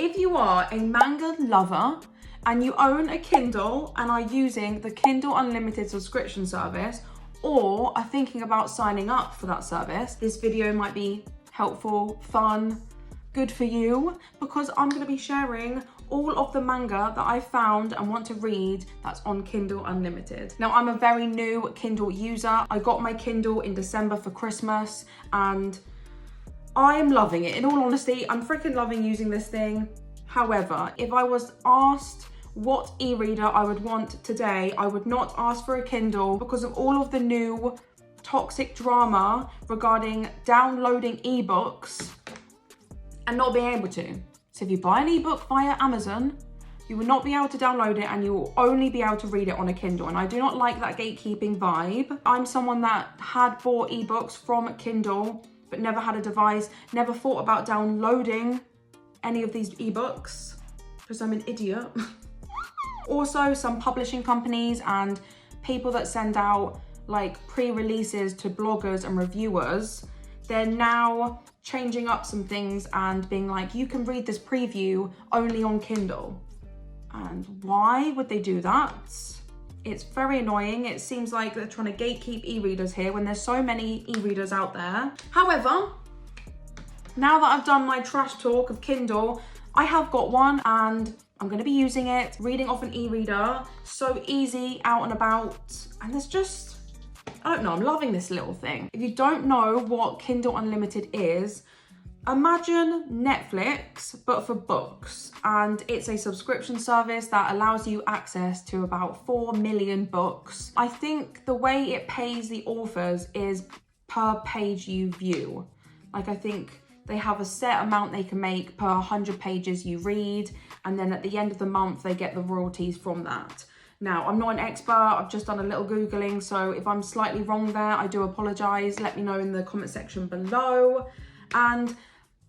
If you are a manga lover and you own a Kindle and are using the Kindle Unlimited subscription service, or are thinking about signing up for that service, this video might be helpful, fun, good for you, because I'm going to be sharing all of the manga that I found and want to read that's on Kindle Unlimited. Now, I'm a very new Kindle user. I got my Kindle in December for Christmas and I am loving it. In all honesty, I'm freaking loving using this thing. However, if I was asked what e-reader I would want today, I would not ask for a Kindle because of all of the new toxic drama regarding downloading ebooks and not being able to. So if you buy an ebook via Amazon, you will not be able to download it and you will only be able to read it on a Kindle. And I do not like that gatekeeping vibe. I'm someone that had bought ebooks from Kindle, but never had a device, never thought about downloading any of these ebooks because I'm an idiot. Also, some publishing companies and people that send out like pre-releases to bloggers and reviewers, they're now changing up some things and being like, you can read this preview only on Kindle. And why would they do that? It's very annoying. It seems like they're trying to gatekeep e-readers here when there's so many e-readers out there. However, now that I've done my trash talk of Kindle, I have got one and I'm going to be using it, reading off an e-reader. So easy, out and about. And there's just, I don't know, I'm loving this little thing. If you don't know what Kindle Unlimited is, imagine Netflix, but for books. And it's a subscription service that allows you access to about 4 million books. I think the way it pays the authors is per page you view. Like, I think they have a set amount they can make per 100 pages you read. And then at the end of the month, they get the royalties from that. Now, I'm not an expert, I've just done a little Googling, so if I'm slightly wrong there, I do apologise. Let me know in the comment section below. And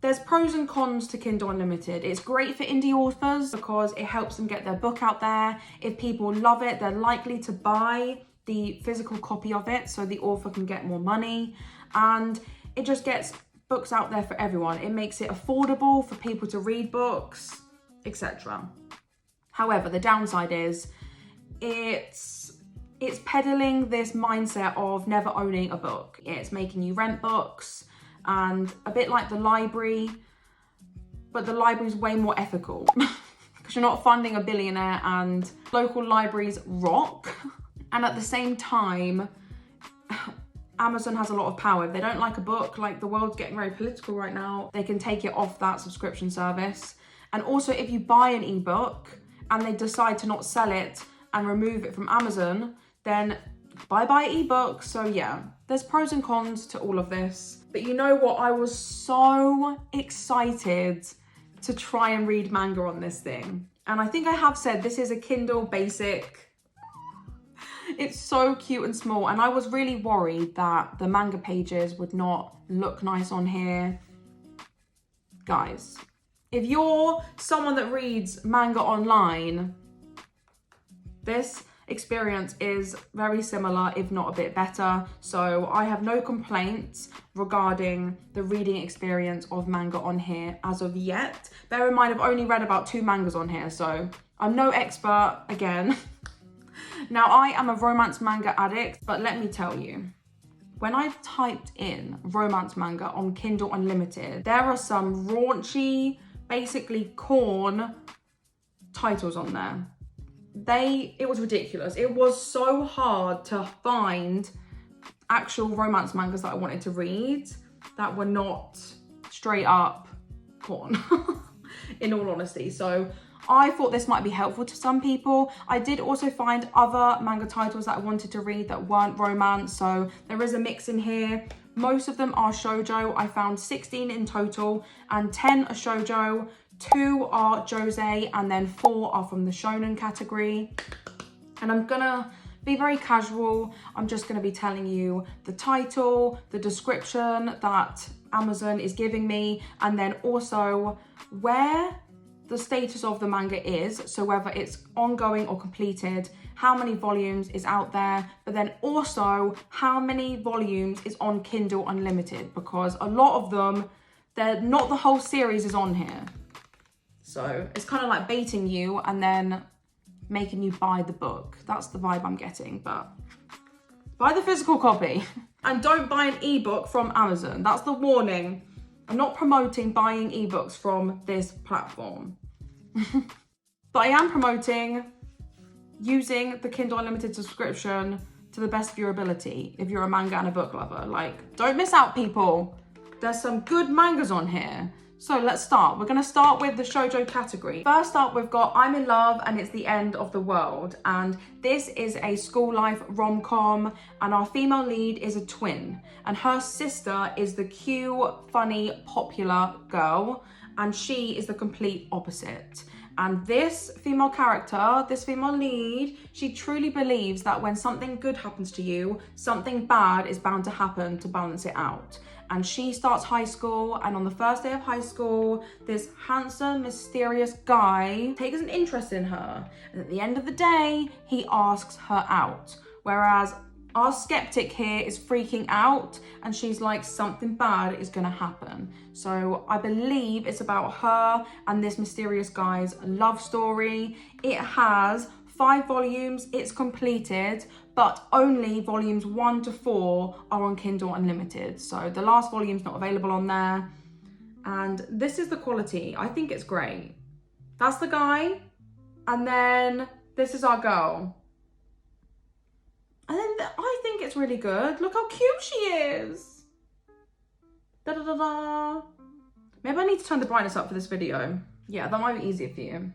there's pros and cons to Kindle Unlimited. It's great for indie authors because it helps them get their book out there. If people love it, they're likely to buy the physical copy of it so the author can get more money. And it just gets books out there for everyone. It makes it affordable for people to read books, etc. However, the downside is it's peddling this mindset of never owning a book. It's making you rent books, and a bit like the library, but the library's way more ethical because you're not funding a billionaire, and local libraries rock. And at the same time, Amazon has a lot of power. If they don't like a book, like the world's getting very political right now, they can take it off that subscription service. And also, if you buy an ebook and they decide to not sell it and remove it from Amazon, then bye-bye ebook. So yeah, there's pros and cons to all of this. But you know what? I was so excited to try and read manga on this thing. And I think I have said this is a Kindle basic. It's so cute and small. And I was really worried that the manga pages would not look nice on here. Guys, if you're someone that reads manga online, this experience is very similar, if not a bit better. So I have no complaints regarding the reading experience of manga on here as of yet. Bear in mind, I've only read about 2 mangas on here, so I'm no expert again. Now, I am a romance manga addict, but let me tell you, when I typed in romance manga on Kindle Unlimited, there are some raunchy, basically corn titles on there. It was ridiculous. It was so hard to find actual romance mangas that I wanted to read that were not straight up porn, in all honesty. So I thought this might be helpful to some people. I did also find other manga titles that I wanted to read that weren't romance, so there is a mix in here. Most of them are shoujo. I found 16 in total, and 10 are shoujo, 2 are Josei, and then 4 are from the Shonen category. And I'm gonna be very casual. I'm just gonna be telling you the title, the description that Amazon is giving me, and then also where the status of the manga is, so whether it's ongoing or completed, how many volumes is out there, but then also how many volumes is on Kindle Unlimited, because a lot of them, they're not, the whole series is on here. So it's kind of like baiting you and then making you buy the book. That's the vibe I'm getting, but buy the physical copy. And don't buy an ebook from Amazon. That's the warning. I'm not promoting buying ebooks from this platform. But I am promoting using the Kindle Unlimited subscription to the best of your ability if you're a manga and a book lover. Like, don't miss out, people. There's some good mangas on here. So let's start. We're gonna start with the shoujo category. First up, we've got I'm in Love and It's the End of the World. And this is a school life rom-com, and our female lead is a twin. And her sister is the cute, funny, popular girl, and she is the complete opposite. And this female character, this female lead, she truly believes that when something good happens to you, something bad is bound to happen to balance it out. And she starts high school, and on the first day of high school, this handsome, mysterious guy takes an interest in her. And at the end of the day, he asks her out. Whereas our skeptic here is freaking out, and she's like, something bad is gonna happen. So I believe it's about her and this mysterious guy's love story. It has 5 volumes, it's completed, but only volumes 1 to 4 are on Kindle Unlimited. So the last volume's not available on there. And this is the quality. I think it's great. That's the guy. And then this is our girl. And then I think it's really good. Look how cute she is. Da da da da. Maybe I need to turn the brightness up for this video. Yeah, that might be easier for you.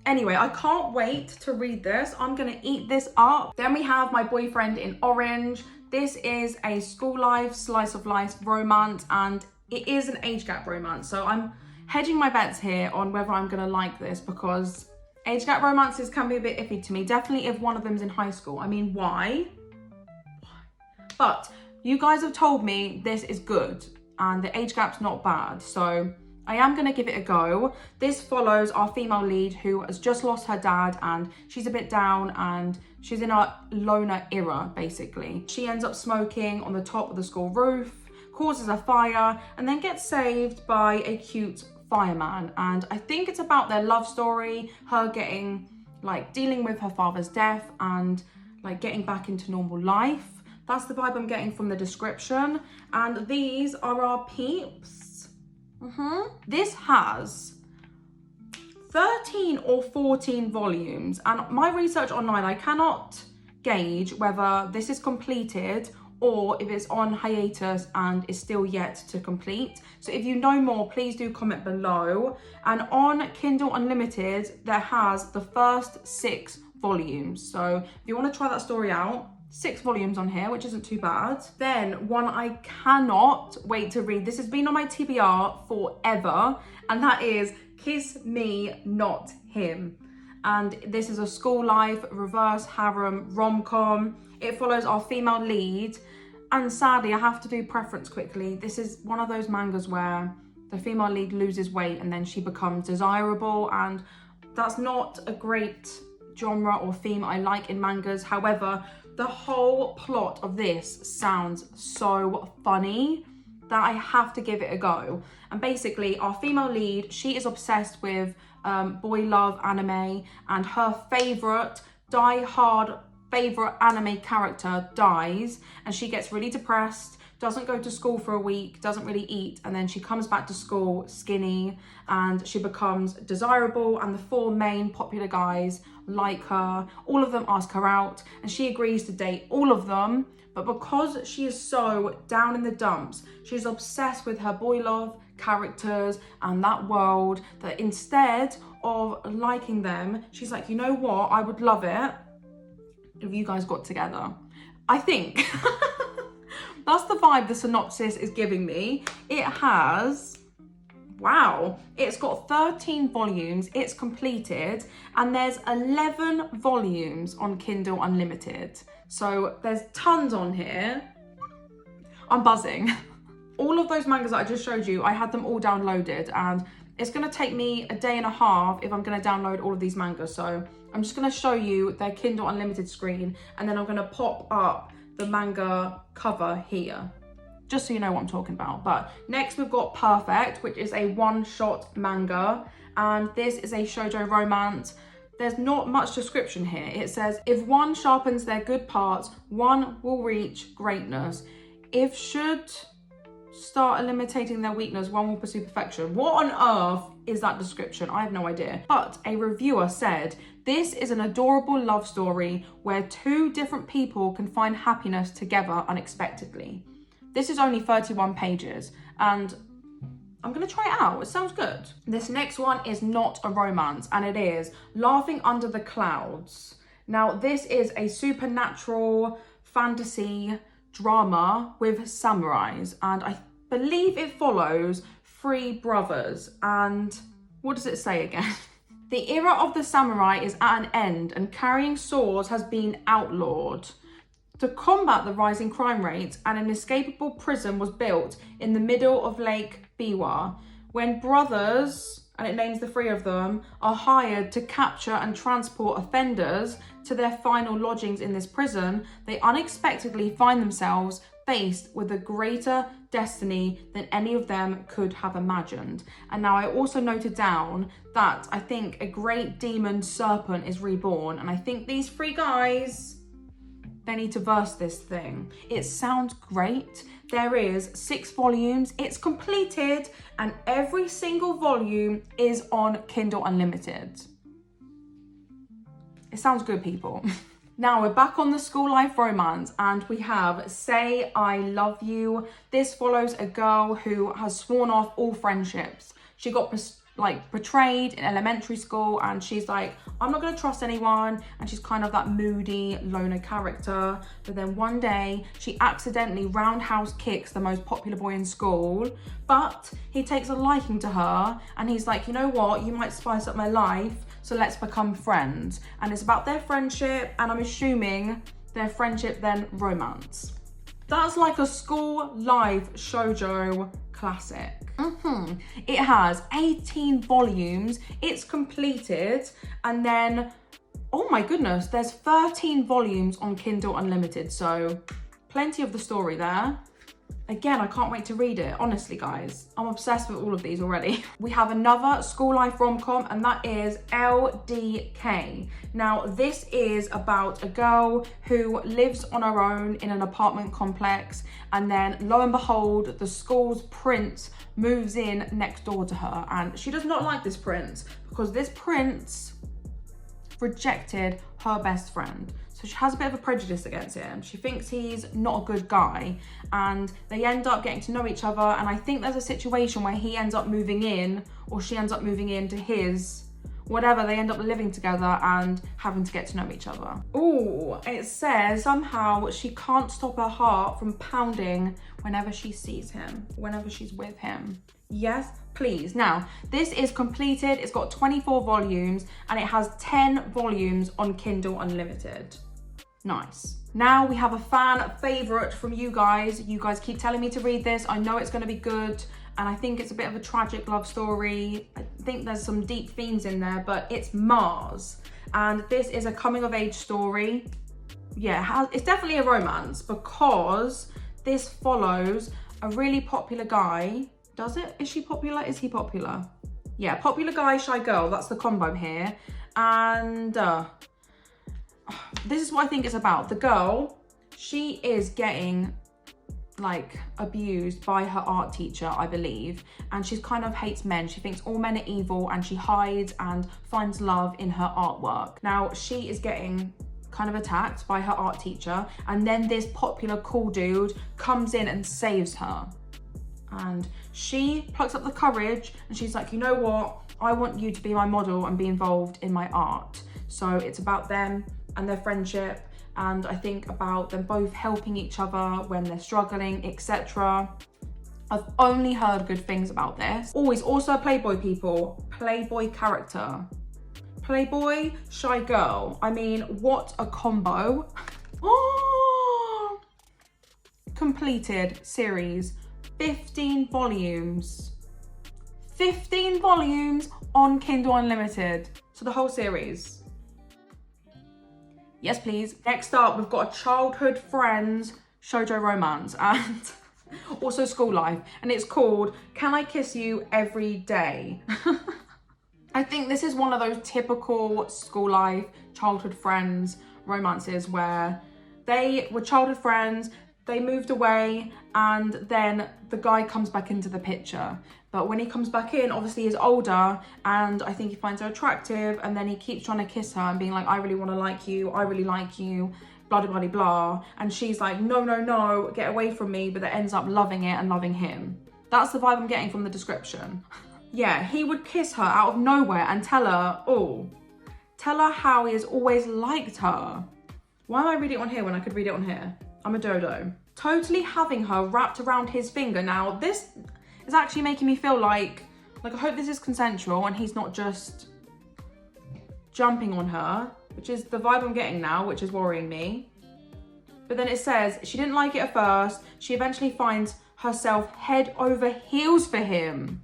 Anyway, I can't wait to read this. I'm gonna eat this up. Then we have My Boyfriend in Orange. This is a school life, slice of life romance, and it is an age gap romance. So I'm hedging my bets here on whether I'm gonna like this, because age gap romances can be a bit iffy to me. Definitely if one of them's in high school. I mean, why? But you guys have told me this is good and the age gap's not bad. So I am going to give it a go. This follows our female lead who has just lost her dad, and she's a bit down and she's in a loner era, basically. She ends up smoking on the top of the school roof, causes a fire, and then gets saved by a cute fireman. And I think it's about their love story, her getting, like, dealing with her father's death and, like, getting back into normal life. That's the vibe I'm getting from the description. And these are our peeps. This has 13 or 14 volumes, and my research online, I cannot gauge whether this is completed or if it's on hiatus and is still yet to complete. So if you know more, please do comment below. And on Kindle Unlimited, there has the first 6 volumes. So if you want to try that story out, 6 volumes on here, which isn't too bad. Then one I cannot wait to read. This has been on my TBR forever, and that is Kiss Me, Not Him. And this is a school life, reverse harem, rom-com. It follows our female lead. And sadly, I have to do preference quickly. This is one of those mangas where the female lead loses weight and then she becomes desirable. And that's not a great genre or theme I like in mangas. However, the whole plot of this sounds so funny that I have to give it a go. And basically, our female lead, she is obsessed with boy love anime, and her favorite, die-hard favorite anime character dies, and she gets really depressed, doesn't go to school for a week, doesn't really eat, and then she comes back to school skinny, and she becomes desirable, and the 4 main popular guys like her. All of them ask her out, and she agrees to date all of them. But because she is so down in the dumps, she's obsessed with her boy love characters and that world, that instead of liking them, she's like, you know what, I would love it if you guys got together. I think that's the vibe the synopsis is giving me. It has, wow, it's got 13 volumes, it's completed, and there's 11 volumes on Kindle Unlimited. So there's tons on here. I'm buzzing. All of those mangas that I just showed you, I had them all downloaded, and it's gonna take me a day and a half if I'm gonna download all of these mangas. So I'm just gonna show you their Kindle Unlimited screen, and then I'm gonna pop up the manga cover here. just so you know what I'm talking about. But next we've got Perfect, which is a one-shot manga. And this is a shoujo romance. There's not much description here. It says, if one sharpens their good parts, one will reach greatness. If should start eliminating their weakness, one will pursue perfection. What on earth is that description? I have no idea. But a reviewer said, this is an adorable love story where two different people can find happiness together unexpectedly. This is only 31 pages and I'm gonna try it out. It sounds good. This next one is not a romance, and it is Laughing Under the Clouds. Now, this is a supernatural fantasy drama with samurais, and I believe it follows three brothers. And what does it say again? The era of the samurai is at an end, and carrying swords has been outlawed. To combat the rising crime rates, an inescapable prison was built in the middle of Lake Biwa. When brothers, and it names the three of them, are hired to capture and transport offenders to their final lodgings in this prison, they unexpectedly find themselves faced with a greater destiny than any of them could have imagined. And now I also noted down that I think a great demon serpent is reborn, and I think these three guys, they need to verse this thing. It sounds great. There is 6 volumes. It's completed, and every single volume is on Kindle Unlimited. It sounds good, people. Now we're back on the school life romance, and we have Say I Love You. This follows a girl who has sworn off all friendships. She got betrayed in elementary school, and she's like, I'm not gonna trust anyone, and she's kind of that moody loner character. But then one day she accidentally roundhouse kicks the most popular boy in school, but he takes a liking to her, and he's like, you know what, you might spice up my life, so let's become friends. And it's about their friendship, and I'm assuming their friendship then romance. That's like a school life shoujo classic. It has 18 volumes, it's completed, and then, oh my goodness, there's 13 volumes on Kindle Unlimited, so plenty of the story there. Again, I can't wait to read it. Honestly, guys, I'm obsessed with all of these already. We have another school life rom-com, and that is LDK. Now, this is about a girl who lives on her own in an apartment complex, and then lo and behold, the school's prince moves in next door to her, and she does not like this prince because this prince rejected her best friend. So she has a bit of a prejudice against him. She thinks he's not a good guy, and they end up getting to know each other. And I think there's a situation where he ends up moving in, or she ends up moving into his, whatever, they end up living together and having to get to know each other. Oh, it says somehow she can't stop her heart from pounding whenever she sees him, whenever she's with him. Yes, please. Now, this is completed. It's got 24 volumes, and it has 10 volumes on Kindle Unlimited. Nice. Now we have a fan favorite from you guys. You guys keep telling me to read this. I know it's going to be good, and I think it's a bit of a tragic love story. I think there's some deep themes in there, but it's Mars, and this is a coming of age story. Yeah, it's definitely a romance because this follows a really popular guy. Does it? Is she popular? Is he popular? Yeah, popular guy, shy girl. That's the combo here. And this is what I think it's about. The girl, she is getting like abused by her art teacher, I believe, and she kind of hates men. She thinks all men are evil, and she hides and finds love in her artwork. Now she is getting kind of attacked by her art teacher, and then this popular cool dude comes in and saves her, and she plucks up the courage, and she's like, you know what, I want you to be my model and be involved in my art. So it's about them and their friendship, and I think about them both helping each other when they're struggling, etc. I've only heard good things about this. Always also Playboy, people. Playboy character. Playboy, shy girl. I mean, what a combo. Oh! Completed series. 15 volumes. 15 volumes on Kindle Unlimited. So the whole series. Yes, please. Next up, we've got a childhood friends shoujo romance, and Also school life, and it's called Can I Kiss You Every Day? I think this is one of those typical school life, childhood friends romances where they were childhood friends, they moved away, and then the guy comes back into the picture. But when he comes back in, obviously he's older, and I think he finds her attractive, and then he keeps trying to kiss her and being like, I really want to like you, I really like you, blah, blah, blah, blah. And she's like, no, no, no, get away from me, but that ends up loving it and loving him. That's the vibe I'm getting from the description. Yeah, he would kiss her out of nowhere and tell her how he has always liked her. Why am I reading it on here when I could read it on here? I'm a dodo. Totally having her wrapped around his finger. Now, this is actually making me feel like I hope this is consensual and he's not just jumping on her, which is the vibe I'm getting now, which is worrying me. But then it says, she didn't like it at first. She eventually finds herself head over heels for him.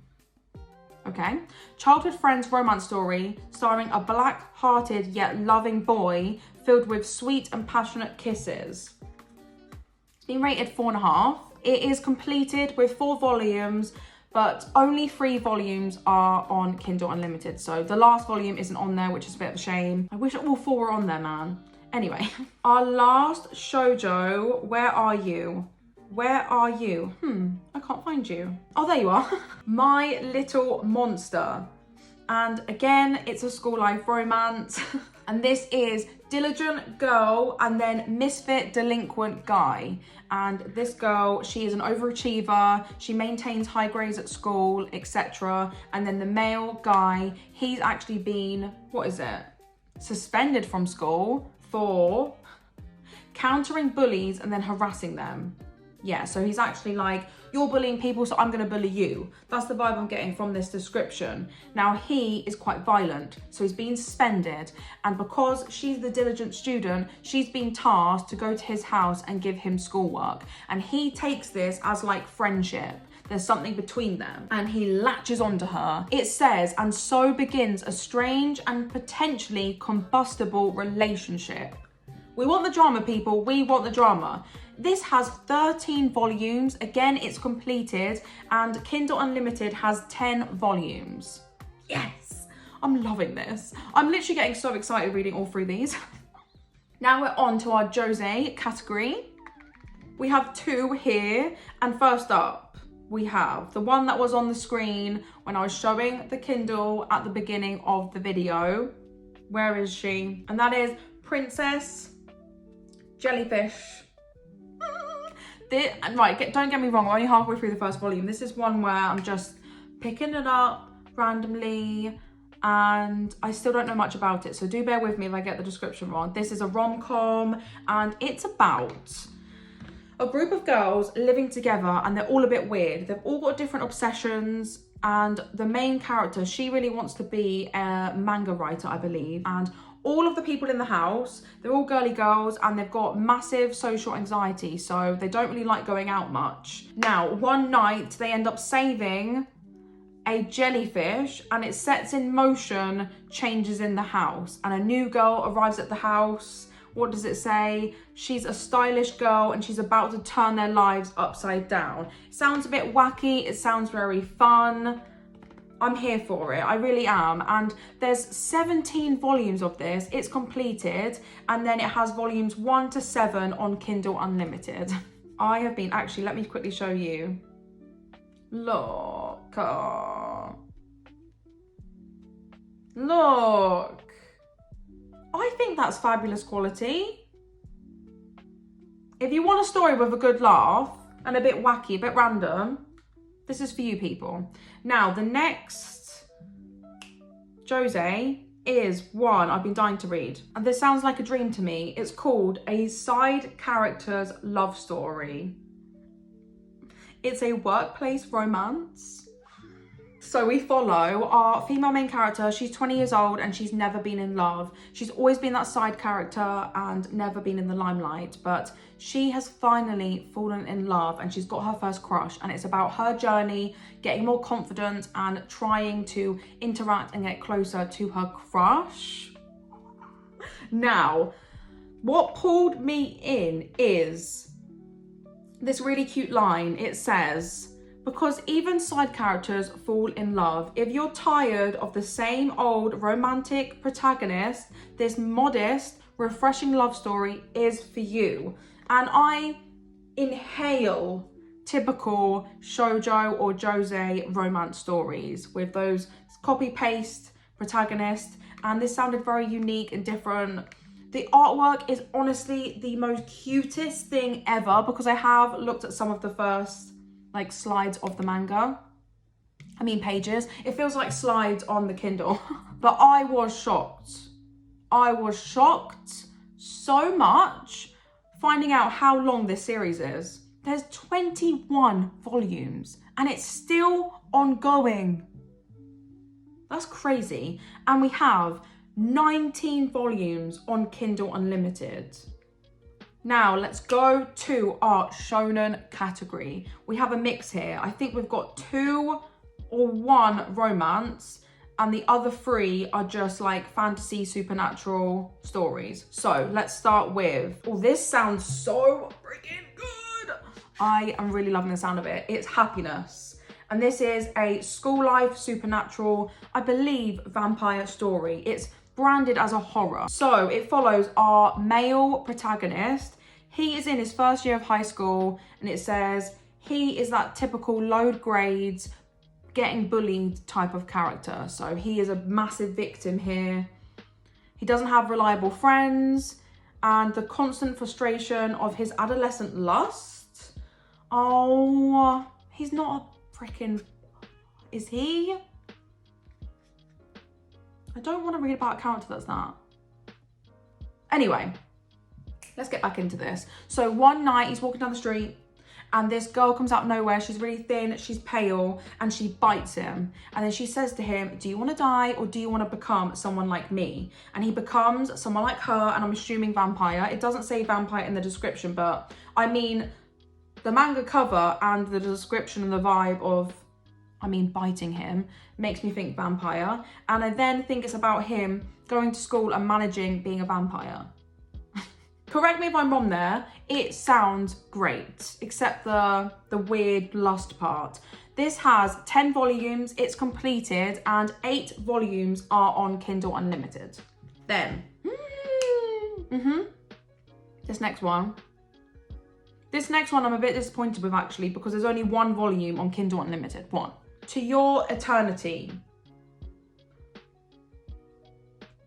Okay. Childhood friends romance story starring a black-hearted yet loving boy filled with sweet and passionate kisses. It's been rated 4.5. It is completed with 4 volumes, but only 3 volumes are on Kindle Unlimited. So the last volume isn't on there, which is a bit of a shame. I wish all 4 were on there, man. Anyway, our last shoujo, Where Are You? Where are you? I can't find you. Oh, there you are. My Little Monster. And again, it's a school life romance. And this is diligent girl and then misfit delinquent guy. And this girl, she is an overachiever. She maintains high grades at school, etc. And then the male guy, he's actually been, suspended from school for countering bullies and then harassing them. Yeah, so he's actually like, you're bullying people, so I'm gonna bully you. That's the vibe I'm getting from this description. Now, he is quite violent, so he's been suspended. And because she's the diligent student, she's been tasked to go to his house and give him schoolwork. And he takes this as like friendship. There's something between them. And he latches onto her. It says, and so begins a strange and potentially combustible relationship. We want the drama, people. We want the drama. This has 13 volumes. Again, it's completed, and Kindle Unlimited has 10 volumes. Yes, I'm loving this. I'm literally getting so excited reading all through these. Now we're on to our Josei category. We have 2 here, and first up, we have the one that was on the screen when I was showing the Kindle at the beginning of the video. Where is she? And that is Princess Jellyfish. Right, don't get me wrong, I'm only halfway through the first volume. This is one where I'm just picking it up randomly and I still don't know much about it, so do bear with me if I get the description wrong. This is a rom-com and it's about a group of girls living together and they're all a bit weird. They've all got different obsessions, and the main character, she really wants to be a manga writer, I believe, and all of the people in the house, they're all girly girls and they've got massive social anxiety, so they don't really like going out much. Now, one night they end up saving a jellyfish and it sets in motion changes in the house, and a new girl arrives at the house. What does it say? She's a stylish girl and she's about to turn their lives upside down. It sounds a bit wacky, it sounds very fun. I'm here for it, I really am. And there's 17 volumes of this. It's completed, and then it has volumes 1 to 7 on Kindle Unlimited. I have been, actually, let me quickly show you. Look. Look. I think that's fabulous quality. If you want a story with a good laugh and a bit wacky, a bit random, this is for you people. Now, the next Josei is one I've been dying to read. And this sounds like a dream to me. It's called A Side Character's Love Story. It's a workplace romance. So we follow our female main character. She's 20 years old and she's never been in love. She's always been that side character and never been in the limelight, but she has finally fallen in love and she's got her first crush, and it's about her journey, getting more confident and trying to interact and get closer to her crush. Now, what pulled me in is this really cute line. It says, because even side characters fall in love. If you're tired of the same old romantic protagonist, this modest, refreshing love story is for you. And I inhale typical shoujo or josei romance stories with those copy-paste protagonists, and this sounded very unique and different. The artwork is honestly the most cutest thing ever, because I have looked at some of the first like slides of the manga. I mean pages. It feels like slides on the Kindle. But I was shocked. I was shocked so much finding out how long this series is. There's 21 volumes and it's still ongoing. That's crazy. And we have 19 volumes on Kindle Unlimited. Now let's go to our shonen category. We have a mix here. I think we've got 2 or 1 romance and the other 3 are just like fantasy supernatural stories. So let's start with, oh, this sounds so freaking good. I am really loving the sound of it. It's Happiness. And this is a school life supernatural, I believe, vampire story. It's branded as a horror. So it follows our male protagonist. He is in his first year of high school and it says he is that typical low grades, getting bullied type of character. So he is a massive victim here. He doesn't have reliable friends and the constant frustration of his adolescent lust. Oh, he's not a freaking, is he? I don't want to read about a character that's that. Anyway, let's get back into this. So one night he's walking down the street and this girl comes out of nowhere. She's really thin, she's pale, and she bites him. And then she says to him, do you want to die or do you want to become someone like me? And he becomes someone like her, and I'm assuming vampire. It doesn't say vampire in the description, but I mean, the manga cover and the description and the vibe of, biting him makes me think vampire. And I then think it's about him going to school and managing being a vampire. Correct me if I'm wrong there. It sounds great, except the weird lust part. This has 10 volumes, it's completed, and 8 volumes are on Kindle Unlimited. Then, this next one I'm a bit disappointed with actually, because there's only 1 volume on Kindle Unlimited. 1. To Your Eternity.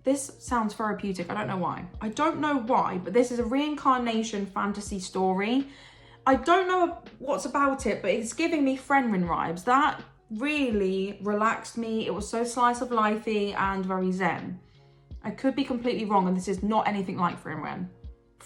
This sounds therapeutic. I don't know why, but this is a reincarnation fantasy story. I don't know what's about it, but it's giving me Friendrin vibes. That really relaxed me. It was so slice of lifey and very zen. I could be completely wrong, and this is not anything like Friendrin.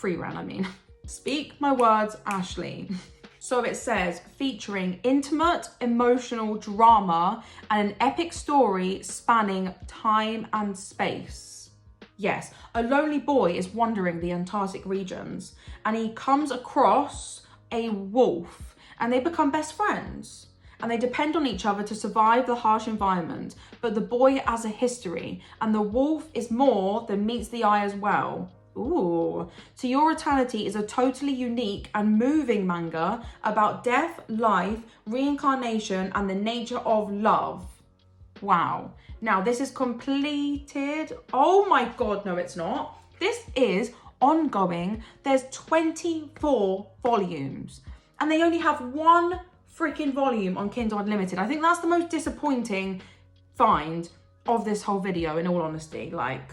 I mean. Speak my words, Ashley. So it says, featuring intimate, emotional drama and an epic story spanning time and space. Yes, a lonely boy is wandering the Antarctic regions and he comes across a wolf and they become best friends. And they depend on each other to survive the harsh environment. But the boy has a history and the wolf is more than meets the eye as well. Ooh. To Your Eternity is a totally unique and moving manga about death, life, reincarnation, and the nature of love. Wow. Now, this is completed. Oh my God, no, it's not. This is ongoing. There's 24 volumes, and they only have 1 freaking volume on Kindle Unlimited. I think that's the most disappointing find of this whole video, in all honesty. Like,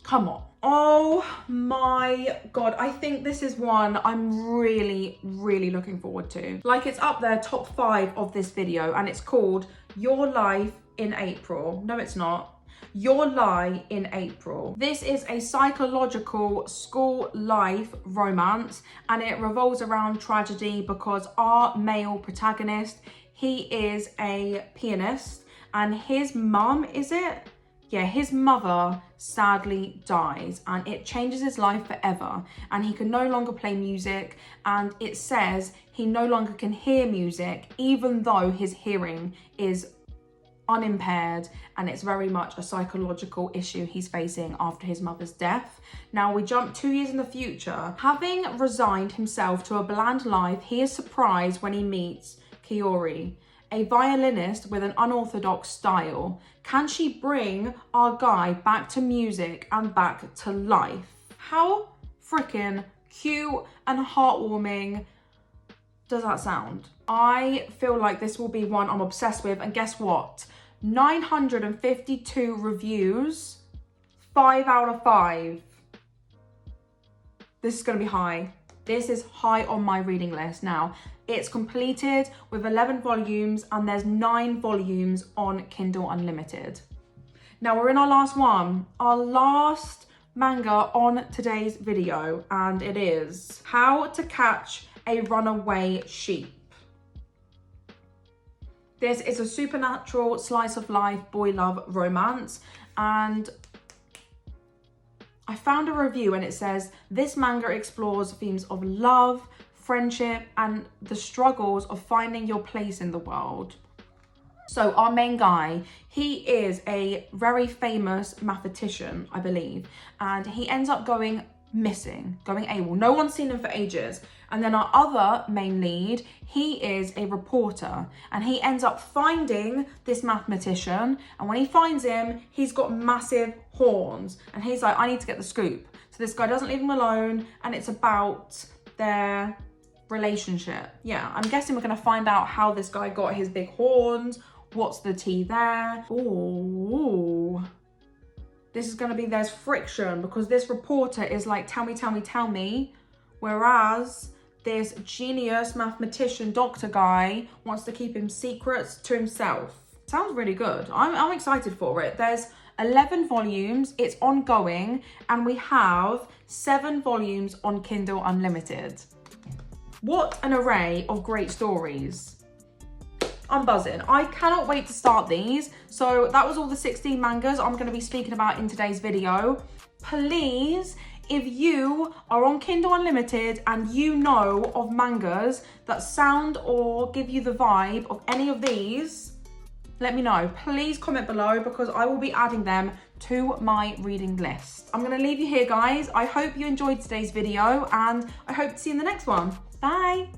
come on. Oh my God. I think this is one I'm really, really looking forward to. Like, it's up there, top 5 of this video, and it's called Your Life in April. No, it's not. Your Lie in April. This is a psychological school life romance, and it revolves around tragedy because our male protagonist, he is a pianist, and his mum, is it? Yeah, his mother sadly dies and it changes his life forever, and he can no longer play music, and it says he no longer can hear music even though his hearing is unimpaired, and it's very much a psychological issue he's facing after his mother's death. Now we jump 2 years in the future. Having resigned himself to a bland life, he is surprised when he meets Kiori, a violinist with an unorthodox style. Can she bring our guy back to music and back to life? How freaking cute and heartwarming does that sound? I feel like this will be one I'm obsessed with, and guess what? 952 reviews, 5 out of 5. This is gonna be high. This is high on my reading list. Now, it's completed with 11 volumes and there's 9 volumes on Kindle Unlimited. Now we're in our last one, our last manga on today's video, and it is How to Catch a Runaway Sheep. This is a supernatural slice of life boy love romance, and I found a review and it says this manga explores themes of love, friendship, and the struggles of finding your place in the world. So our main guy, he is a very famous mathematician, I believe, and he ends up going missing, going AWOL. No one's seen him for ages. And then our other main lead, he is a reporter, and he ends up finding this mathematician, and when he finds him, he's got massive horns, and he's like, I need to get the scoop. So this guy doesn't leave him alone, and it's about their relationship. Yeah, I'm guessing we're gonna find out how this guy got his big horns, what's the tea there. Ooh. This is gonna be, there's friction, because this reporter is like, tell me, tell me, tell me. Whereas this genius mathematician doctor guy wants to keep him secrets to himself. Sounds really good. I'm excited for it. There's 11 volumes, it's ongoing, and we have 7 volumes on Kindle Unlimited. What an array of great stories. I'm buzzing. I cannot wait to start these. So that was all the 16 mangas I'm going to be speaking about in today's video. Please, if you are on Kindle Unlimited and you know of mangas that sound or give you the vibe of any of these, let me know. Please comment below, because I will be adding them to my reading list. I'm going to leave you here, guys. I hope you enjoyed today's video, and I hope to see you in the next one. Bye.